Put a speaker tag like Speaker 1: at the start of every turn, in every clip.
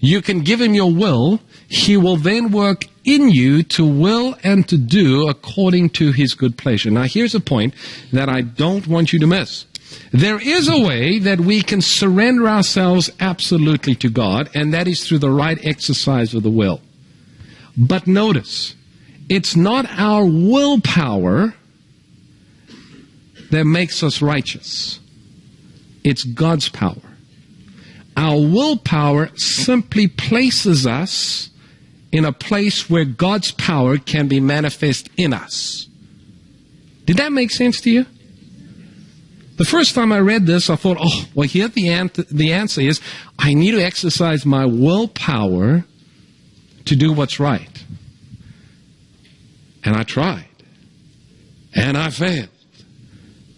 Speaker 1: You can give him your will. He will then work in you to will and to do according to his good pleasure. Now, here's a point that I don't want you to miss. There is a way that we can surrender ourselves absolutely to God, and that is through the right exercise of the will. But notice, it's not our willpower that makes us righteous. It's God's power. Our willpower simply places us in a place where God's power can be manifest in us. Did that make sense to you? The first time I read this, I thought, oh, well, here the answer is, I need to exercise my willpower to do what's right. And I tried. And I failed.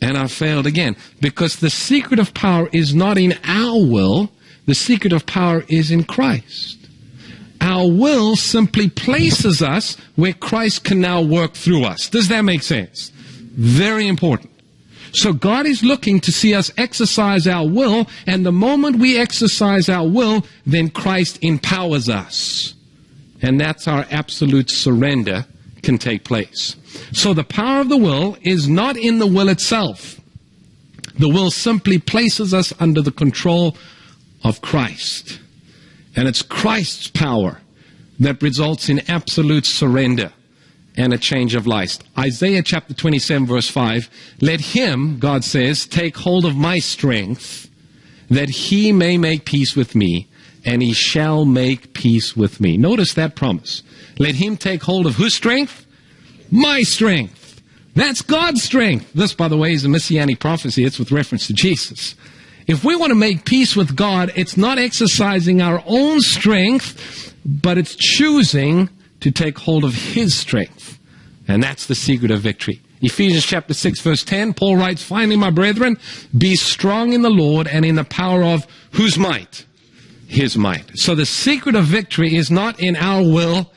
Speaker 1: And I failed again. Because the secret of power is not in our will. The secret of power is in Christ. Our will simply places us where Christ can now work through us. Does that make sense? Very important. So God is looking to see us exercise our will, and the moment we exercise our will, then Christ empowers us. And that's our absolute surrender can take place. So the power of the will is not in the will itself. The will simply places us under the control of Christ. And it's Christ's power that results in absolute surrender and a change of life. Isaiah chapter 27 verse 5, let him, God says, take hold of my strength, that he may make peace with me, and he shall make peace with me. Notice that promise. Let him take hold of whose strength? My strength. That's God's strength. This, by the way, is a messianic prophecy. It's with reference to Jesus. If we want to make peace with God, it's not exercising our own strength, but it's choosing to take hold of his strength. And that's the secret of victory. Ephesians chapter 6 verse 10, Paul writes, finally, my brethren, be strong in the Lord and in the power of whose might? His might. So the secret of victory is not in our will,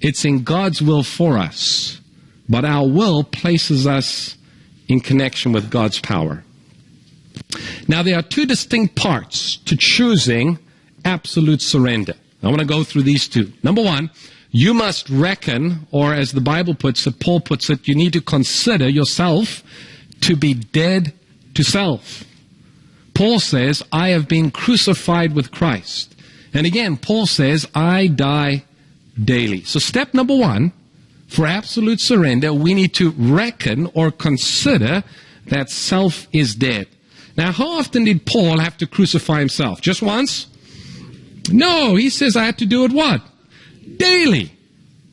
Speaker 1: it's in God's will for us. But our will places us in connection with God's power. Now, there are two distinct parts to choosing absolute surrender. I want to go through these two. Number one, you must reckon, or as the Bible puts it, Paul puts it, you need to consider yourself to be dead to self. Paul says, I have been crucified with Christ. And again, Paul says, I die daily. So step number one, for absolute surrender, we need to reckon or consider that self is dead. Now, how often did Paul have to crucify himself? Just once? No, he says I had to do it what? Daily.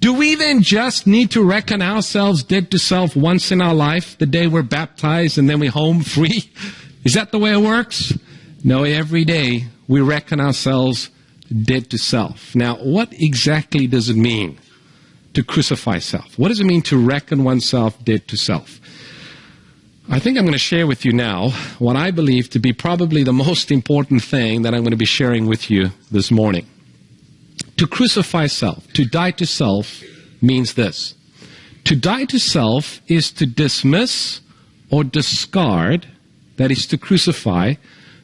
Speaker 1: Do we then just need to reckon ourselves dead to self once in our life, the day we're baptized and then we're home free? Is that the way it works? No, every day we reckon ourselves dead to self. Now, what exactly does it mean to crucify self? What does it mean to reckon oneself dead to self? I think I'm going to share with you now what I believe to be probably the most important thing that I'm going to be sharing with you this morning. To crucify self, to die to self, means this. To die to self is to dismiss or discard, that is to crucify,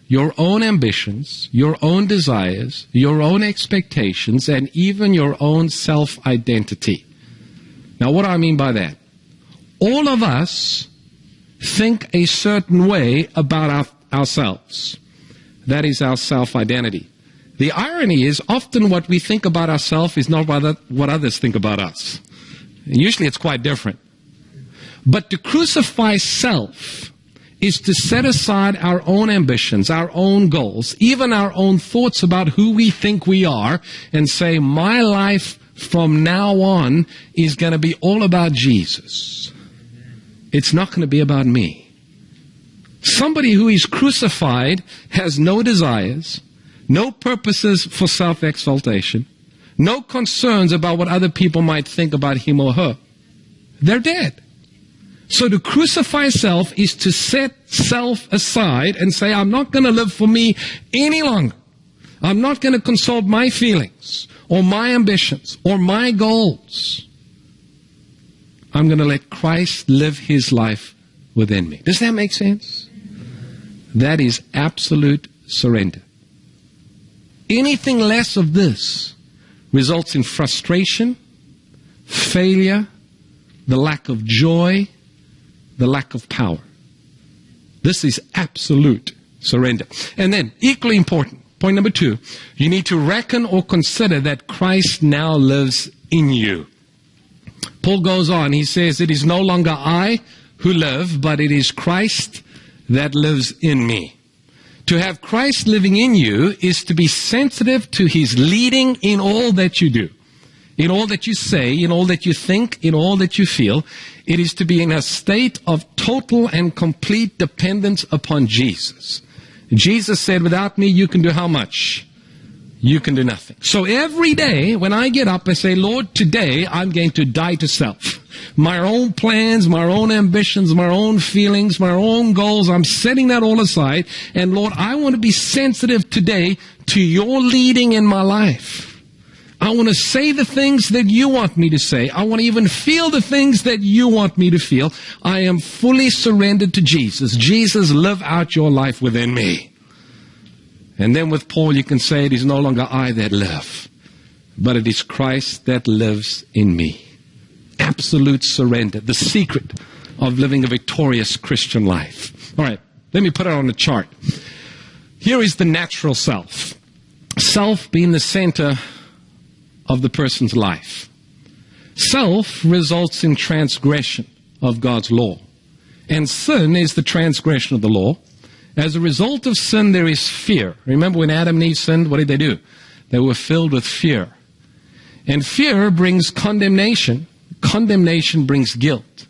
Speaker 1: your own ambitions, your own desires, your own expectations, and even your own self-identity. Now, what do I mean by that? All of us think a certain way about ourselves. That is our self-identity. The irony is often what we think about ourselves is not what others think about us. And usually it's quite different. But to crucify self is to set aside our own ambitions, our own goals, even our own thoughts about who we think we are, and say, my life from now on is going to be all about Jesus. It's not going to be about me. Somebody who is crucified has no desires, no purposes for self-exaltation, no concerns about what other people might think about him or her. They're dead. So to crucify self is to set self aside and say, I'm not going to live for me any longer. I'm not going to consult my feelings or my ambitions or my goals. I'm going to let Christ live his life within me. Does that make sense? That is absolute surrender. Anything less of this results in frustration, failure, the lack of joy, the lack of power. This is absolute surrender. And then, equally important, point number 2, you need to reckon or consider that Christ now lives in you. Paul goes on, he says, it is no longer I who live, but it is Christ that lives in me. To have Christ living in you is to be sensitive to His leading in all that you do, in all that you say, in all that you think, in all that you feel. It is to be in a state of total and complete dependence upon Jesus. Jesus said, without me, you can do how much? You can do nothing. So every day when I get up, I say, Lord, today I'm going to die to self. My own plans, my own ambitions, my own feelings, my own goals, I'm setting that all aside. And Lord, I want to be sensitive today to your leading in my life. I want to say the things that you want me to say. I want to even feel the things that you want me to feel. I am fully surrendered to Jesus. Jesus, live out your life within me. And then with Paul, you can say it is no longer I that live, but it is Christ that lives in me. Absolute surrender, the secret of living a victorious Christian life. All right, let me put it on the chart. Here is the natural self. Self being the center of the person's life. Self results in transgression of God's law. And sin is the transgression of the law. As a result of sin, there is fear. Remember when Adam and Eve sinned, what did they do? They were filled with fear. And fear brings condemnation. Condemnation brings guilt.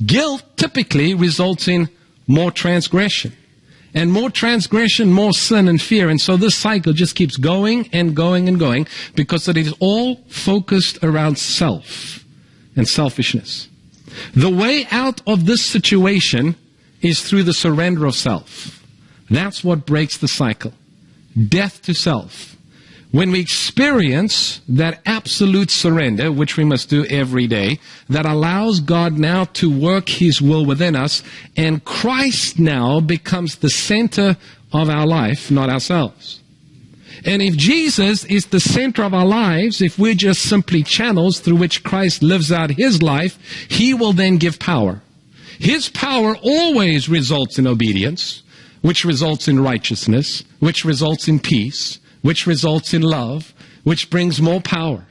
Speaker 1: Guilt typically results in more transgression. And more transgression, more sin and fear. And so this cycle just keeps going and going and going because it is all focused around self and selfishness. The way out of this situation is through the surrender of self. That's what breaks the cycle. Death to self. When we experience that absolute surrender, which we must do every day, that allows God now to work His will within us, and Christ now becomes the center of our life, not ourselves. And if Jesus is the center of our lives, if we're just simply channels through which Christ lives out His life, He will then give power. His power always results in obedience, which results in righteousness, which results in peace, which results in love, which brings more power.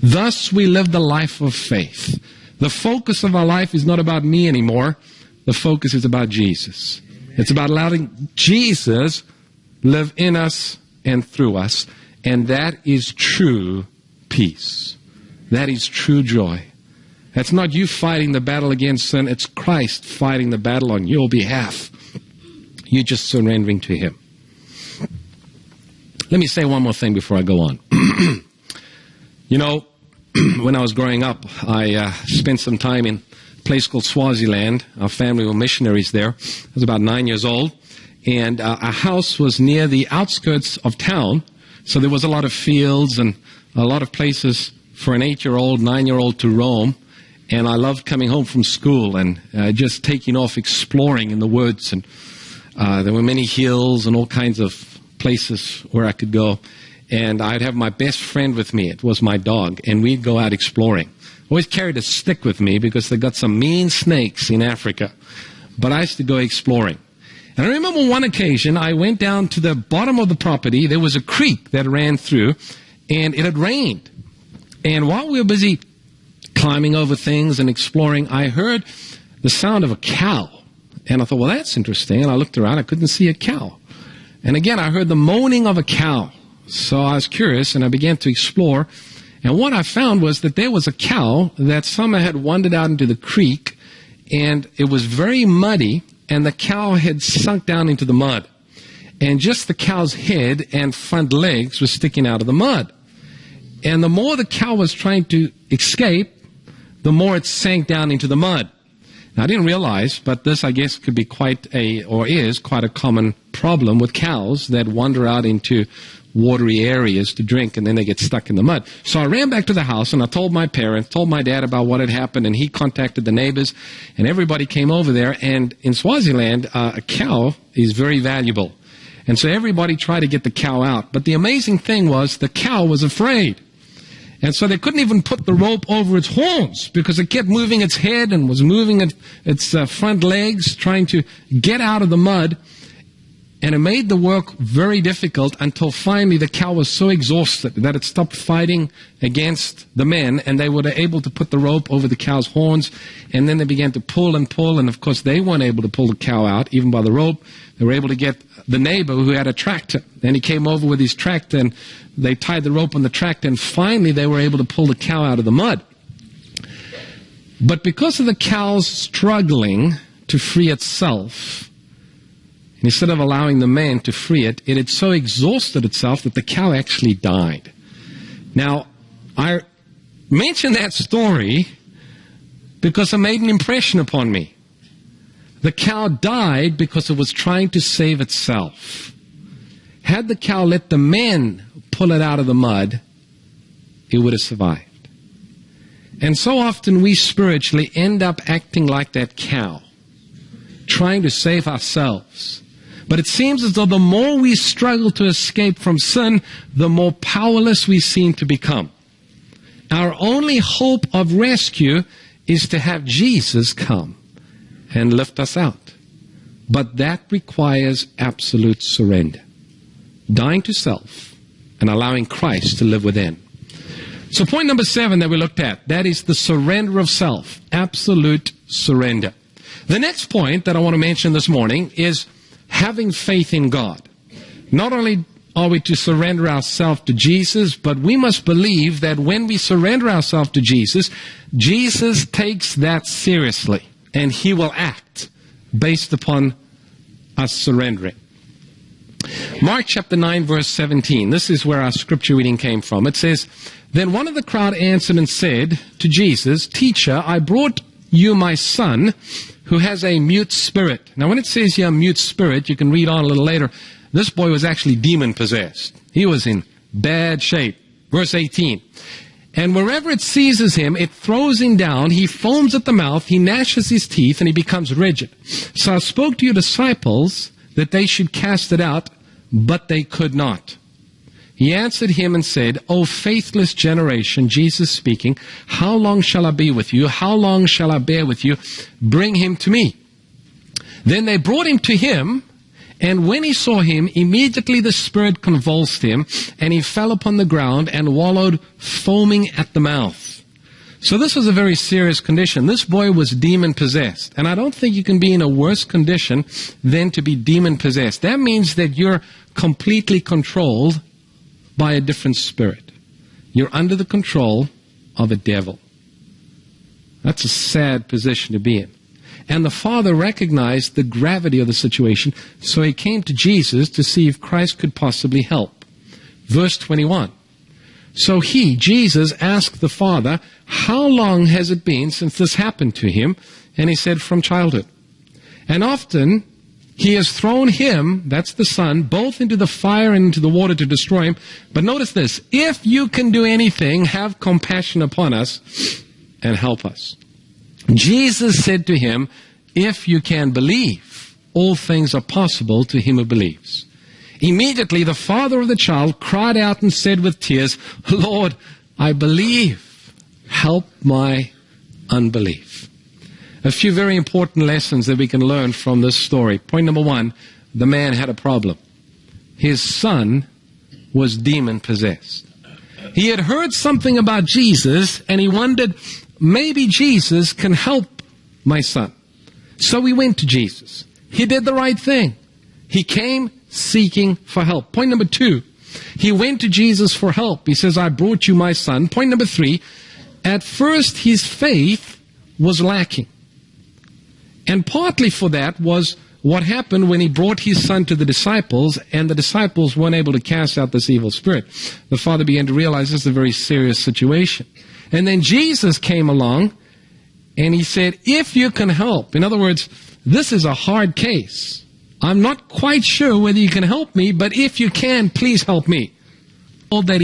Speaker 1: Thus we live the life of faith. The focus of our life is not about me anymore. The focus is about Jesus. It's about allowing Jesus live in us and through us. And that is true peace. That is true joy. That's not you fighting the battle against sin. It's Christ fighting the battle on your behalf. You're just surrendering to Him. Let me say one more thing before I go on. You know, when I was growing up, I spent some time in a place called Swaziland. Our family were missionaries there. I was about 9 years old. And our house was near the outskirts of town. So there was a lot of fields and a lot of places for an 8-year-old, 9-year-old to roam. And I loved coming home from school and just taking off exploring in the woods. And there were many hills and all kinds of places where I could go. And I'd have my best friend with me. It was my dog. And we'd go out exploring. Always carried a stick with me because they got some mean snakes in Africa. But I used to go exploring. And I remember one occasion I went down to the bottom of the property. There was a creek that ran through. And it had rained. And while we were busy climbing over things and exploring, I heard the sound of a cow. And I thought, well, that's interesting. And I looked around. I couldn't see a cow. And again, I heard the moaning of a cow. So I was curious, and I began to explore. And what I found was that there was a cow that somehow had wandered out into the creek, and it was very muddy, and the cow had sunk down into the mud. And just the cow's head and front legs were sticking out of the mud. And the more the cow was trying to escape, the more it sank down into the mud. Now, I didn't realize, but this, I guess, could be is quite a common problem with cows that wander out into watery areas to drink, and then they get stuck in the mud. So I ran back to the house, and I told my parents, told my dad about what had happened, and he contacted the neighbors, and everybody came over there. And in Swaziland, a cow is very valuable. And so everybody tried to get the cow out. But the amazing thing was the cow was afraid. And so they couldn't even put the rope over its horns because it kept moving its head and was moving its front legs, trying to get out of the mud. And it made the work very difficult until finally the cow was so exhausted that it stopped fighting against the men, and they were able to put the rope over the cow's horns. And then they began to pull, and of course they weren't able to pull the cow out, even by the rope. They were able to get the neighbor who had a tractor, and he came over with his tractor, and they tied the rope on the tractor, and finally they were able to pull the cow out of the mud. But because of the cow's struggling to free itself, instead of allowing the man to free it, it had so exhausted itself that the cow actually died. Now, I mention that story because it made an impression upon me. The cow died because it was trying to save itself. Had the cow let the man pull it out of the mud, it would have survived. And so often we spiritually end up acting like that cow, trying to save ourselves. But it seems as though the more we struggle to escape from sin, the more powerless we seem to become. Our only hope of rescue is to have Jesus come and lift us out. But that requires absolute surrender. Dying to self and allowing Christ to live within. So point number 7 that we looked at, that is the surrender of self. Absolute surrender. The next point that I want to mention this morning is having faith in God. Not only are we to surrender ourselves to Jesus, but we must believe that when we surrender ourselves to Jesus, Jesus takes that seriously, and He will act based upon us surrendering. Mark chapter 9, verse 17. This is where our scripture reading came from. It says, "Then one of the crowd answered and said to Jesus, 'Teacher, I brought you my son, who has a mute spirit.'" Now when it says here mute spirit, you can read on a little later, this boy was actually demon-possessed. He was in bad shape. Verse 18, "And wherever it seizes him, it throws him down. He foams at the mouth, he gnashes his teeth, and he becomes rigid. So I spoke to your disciples that they should cast it out, but they could not." He answered him and said, "O faithless generation," Jesus speaking, "how long shall I be with you? How long shall I bear with you? Bring him to me." Then they brought him to him, and when he saw him, immediately the spirit convulsed him, and he fell upon the ground and wallowed, foaming at the mouth. So this was a very serious condition. This boy was demon-possessed. And I don't think you can be in a worse condition than to be demon-possessed. That means that you're completely controlled by a different spirit. You're under the control of a devil. That's a sad position to be in. And the father recognized the gravity of the situation, so he came to Jesus to see if Christ could possibly help. Verse 21. So he, Jesus, asked the father, "How long has it been since this happened to him?" And he said, "From childhood. And often he has thrown him," that's the son, "both into the fire and into the water to destroy him. But notice this, if you can do anything, have compassion upon us and help us." Jesus said to him, "If you can believe, all things are possible to him who believes." Immediately the father of the child cried out and said with tears, "Lord, I believe. Help my unbelief." A few very important lessons that we can learn from this story. Point number 1, the man had a problem. His son was demon-possessed. He had heard something about Jesus, and he wondered, maybe Jesus can help my son. So he went to Jesus. He did the right thing. He came seeking for help. Point number 2, he went to Jesus for help. He says, "I brought you my son." Point number 3, at first his faith was lacking. And partly for that was what happened when he brought his son to the disciples, and the disciples weren't able to cast out this evil spirit. The father began to realize this is a very serious situation. And then Jesus came along, and he said, "If you can help." In other words, this is a hard case. I'm not quite sure whether you can help me, but if you can, please help me. All that he